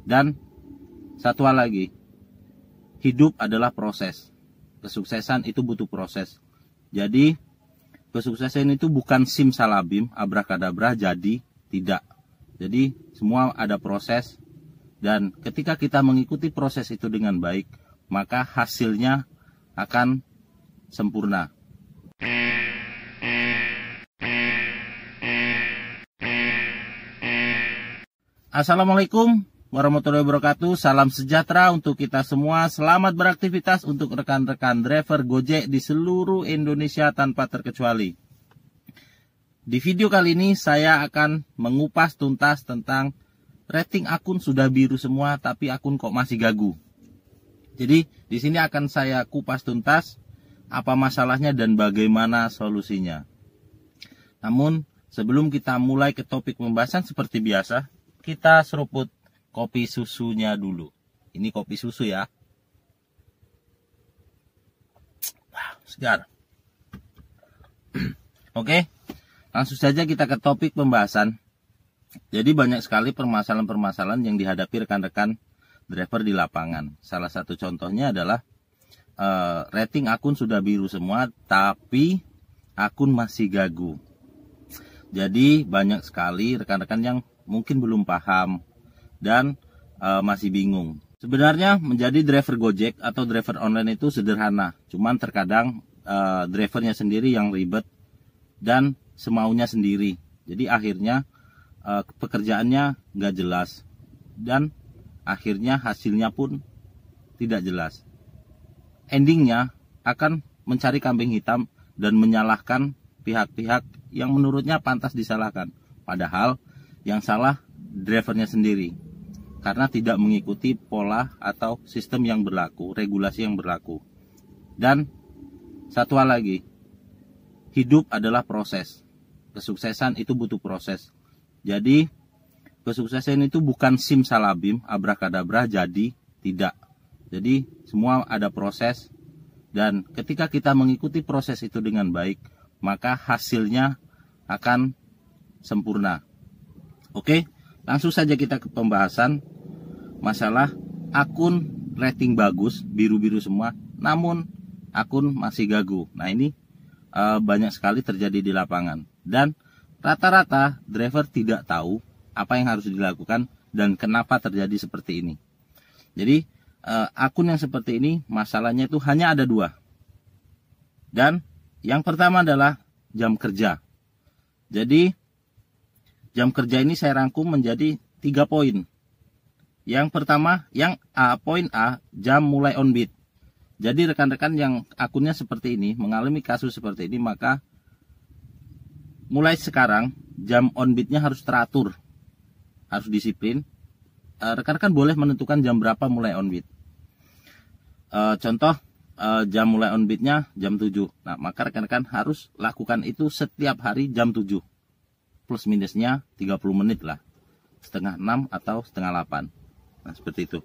Dan satu hal lagi, hidup adalah proses. Kesuksesan itu butuh proses. Jadi kesuksesan itu bukan simsalabim, abrakadabra jadi, tidak. Jadi semua ada proses, dan ketika kita mengikuti proses itu dengan baik, maka hasilnya akan sempurna. Assalamualaikum warahmatullahi wabarakatuh. Salam sejahtera untuk kita semua. Selamat beraktivitas untuk rekan-rekan driver Gojek di seluruh Indonesia tanpa terkecuali. Di video kali ini saya akan mengupas tuntas tentang rating akun sudah biru semua tapi akun kok masih gagu. Jadi di sini akan saya kupas tuntas apa masalahnya dan bagaimana solusinya. Namun sebelum kita mulai ke topik pembahasan seperti biasa, kita seruput kopi susunya dulu. Ini kopi susu ya. Wow, segar. Oke, langsung saja kita ke topik pembahasan. Jadi banyak sekali permasalahan-permasalahan yang dihadapi rekan-rekan driver di lapangan. Salah satu contohnya adalah rating akun sudah biru semua, tapi akun masih gagu. Jadi banyak sekali rekan-rekan yang mungkin belum paham dan masih bingung. Sebenarnya menjadi driver Gojek atau driver online itu sederhana. Cuman terkadang drivernya sendiri yang ribet dan semaunya sendiri. Jadi akhirnya pekerjaannya nggak jelas dan akhirnya hasilnya pun tidak jelas. Endingnya akan mencari kambing hitam dan menyalahkan pihak-pihak yang menurutnya pantas disalahkan. Padahal yang salah drivernya sendiri karena tidak mengikuti pola atau sistem yang berlaku, regulasi yang berlaku. Dan satu hal lagi, hidup adalah proses. Kesuksesan itu butuh proses. Jadi kesuksesan itu bukan simsalabim, abrakadabra jadi, tidak. Jadi semua ada proses, dan ketika kita mengikuti proses itu dengan baik, maka hasilnya akan sempurna. Oke, langsung saja kita ke pembahasan masalah akun rating bagus, biru-biru semua, namun akun masih gagu. Nah ini banyak sekali terjadi di lapangan. Dan rata-rata driver tidak tahu apa yang harus dilakukan dan kenapa terjadi seperti ini. Jadi akun yang seperti ini masalahnya itu hanya ada dua. Dan yang pertama adalah jam kerja. Jadi jam kerja ini saya rangkum menjadi 3 poin. Yang pertama, yang A, poin A, jam mulai on beat. Jadi rekan-rekan yang akunnya seperti ini, mengalami kasus seperti ini, maka mulai sekarang jam on beatnya harus teratur, harus disiplin. Rekan-rekan boleh menentukan jam berapa mulai on beat. Contoh, jam mulai on beatnya jam 7. Nah, maka rekan-rekan harus lakukan itu setiap hari jam 7. Plus minusnya 30 menit lah. Setengah 6 atau setengah 8. Nah, seperti itu.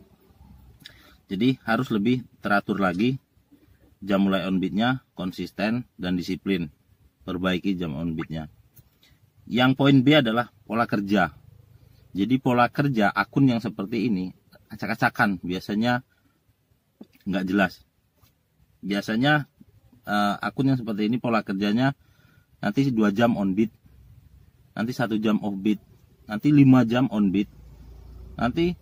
Jadi harus lebih teratur lagi. Jam mulai on beatnya konsisten dan disiplin. Perbaiki jam on beatnya. Yang poin B adalah pola kerja. Jadi pola kerja akun yang seperti ini acak-acakan, biasanya nggak jelas. Biasanya akun yang seperti ini pola kerjanya nanti 2 jam on beat, nanti 1 jam off beat, nanti 5 jam on beat, nanti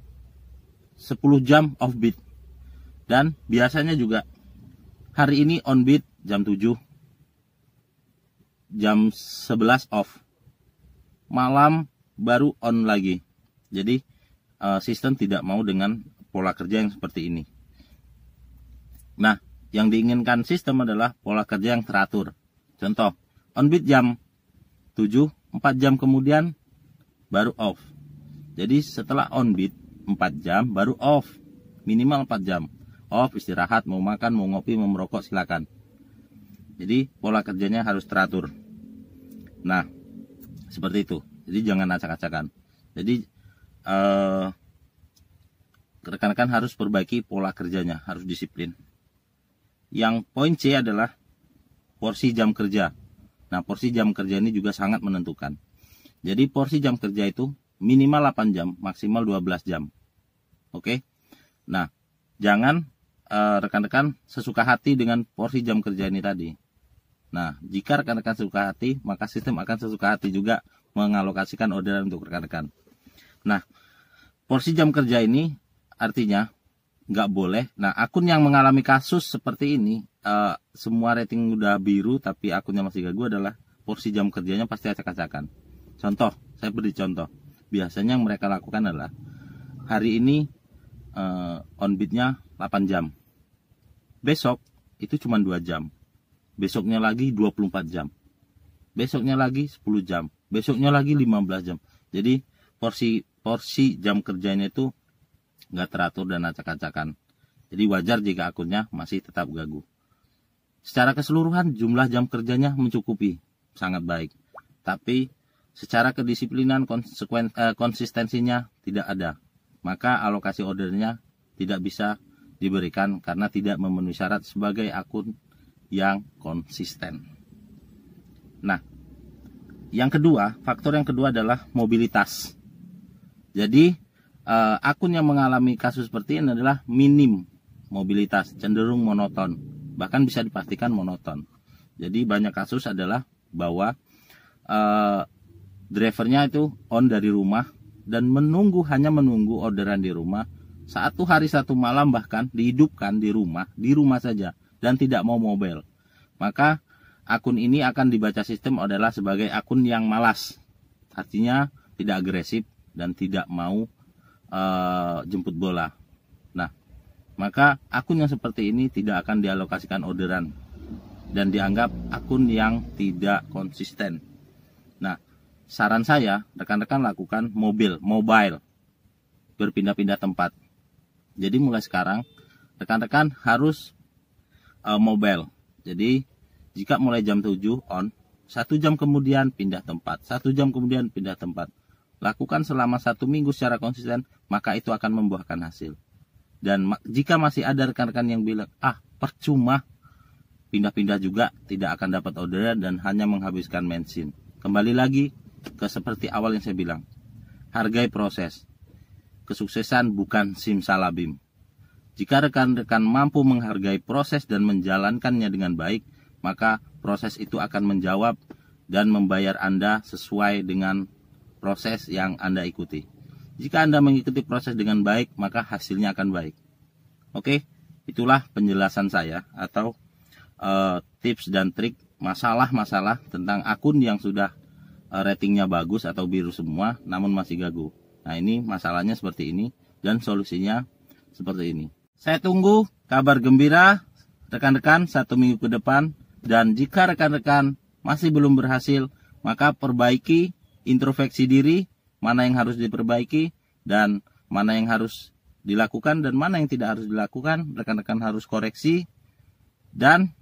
10 jam off beat. Dan biasanya juga hari ini on beat jam 7, jam 11 off, malam baru on lagi. Jadi sistem tidak mau dengan pola kerja yang seperti ini. Nah, yang diinginkan sistem adalah pola kerja yang teratur. Contoh, on beat jam 7, 4 jam kemudian baru off. Jadi setelah on beat 4 jam baru off. Minimal 4 jam. Off, istirahat, mau makan, mau ngopi, mau merokok, silakan. Jadi pola kerjanya harus teratur. Nah, seperti itu. Jadi jangan acak-acakan. Jadi rekan-rekan harus perbaiki pola kerjanya, harus disiplin. Yang poin C adalah porsi jam kerja. Nah, porsi jam kerja ini juga sangat menentukan. Jadi porsi jam kerja itu minimal 8 jam, maksimal 12 jam. Oke. Nah, jangan rekan-rekan sesuka hati dengan porsi jam kerja ini tadi. Nah, jika rekan-rekan suka hati, maka sistem akan sesuka hati juga mengalokasikan orderan untuk rekan-rekan. Nah, porsi jam kerja ini artinya nggak boleh. Nah, akun yang mengalami kasus seperti ini, semua rating udah biru tapi akunnya masih gagu, adalah porsi jam kerjanya pasti acak-acakan. Contoh, saya beri contoh. Biasanya yang mereka lakukan adalah hari ini on bidnya 8 jam. Besok itu cuma 2 jam. Besoknya lagi 24 jam. Besoknya lagi 10 jam. Besoknya lagi 15 jam. Jadi porsi jam kerjanya itu nggak teratur dan acak-acakan. Jadi wajar jika akunnya masih tetap gagu. Secara keseluruhan jumlah jam kerjanya mencukupi, sangat baik. Tapi secara kedisiplinan konsistensinya tidak ada. Maka alokasi ordernya tidak bisa diberikan karena tidak memenuhi syarat sebagai akun yang konsisten. Nah, faktor yang kedua adalah mobilitas. Jadi akun yang mengalami kasus seperti ini adalah minim mobilitas, cenderung monoton, bahkan bisa dipastikan monoton. Jadi banyak kasus adalah bahwa drivernya itu on dari rumah dan hanya menunggu orderan di rumah, 1 hari 1 malam bahkan dihidupkan di rumah saja dan tidak mau mobile. Maka akun ini akan dibaca sistem adalah sebagai akun yang malas, artinya tidak agresif dan tidak mau jemput bola. Nah, maka akun yang seperti ini tidak akan dialokasikan orderan dan dianggap akun yang tidak konsisten. Nah, saran saya rekan-rekan lakukan mobile, berpindah-pindah tempat. Jadi mulai sekarang rekan-rekan harus mobile. Jadi jika mulai jam 7 on, 1 jam kemudian pindah tempat, 1 jam kemudian pindah tempat. Lakukan selama 1 minggu secara konsisten, maka itu akan membuahkan hasil. Dan jika masih ada rekan-rekan yang bilang, percuma, pindah-pindah juga tidak akan dapat orderan dan hanya menghabiskan bensin. Kembali lagi ke seperti awal yang saya bilang, hargai proses. Kesuksesan bukan simsalabim. Jika rekan-rekan mampu menghargai proses dan menjalankannya dengan baik, maka proses itu akan menjawab dan membayar Anda sesuai dengan proses yang Anda ikuti. Jika Anda mengikuti proses dengan baik, maka hasilnya akan baik. Oke, itulah penjelasan saya atau tips dan trik masalah-masalah tentang akun yang sudah ratingnya bagus atau biru semua namun masih gagu. Nah, ini masalahnya seperti ini dan solusinya seperti ini. Saya tunggu kabar gembira rekan-rekan 1 minggu ke depan, dan jika rekan-rekan masih belum berhasil, maka perbaiki, introspeksi diri, mana yang harus diperbaiki dan mana yang harus dilakukan dan mana yang tidak harus dilakukan. Rekan-rekan harus koreksi, dan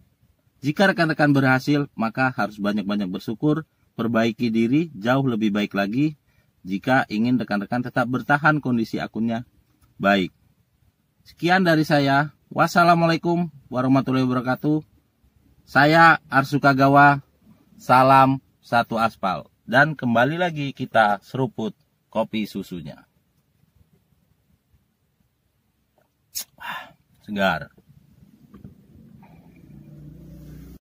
jika rekan-rekan berhasil, maka harus banyak-banyak bersyukur, perbaiki diri jauh lebih baik lagi jika ingin rekan-rekan tetap bertahan kondisi akunnya baik. Sekian dari saya. Wassalamualaikum warahmatullahi wabarakatuh. Saya Arsu Kagawa. Salam satu aspal. Dan kembali lagi kita seruput kopi susunya. Segar.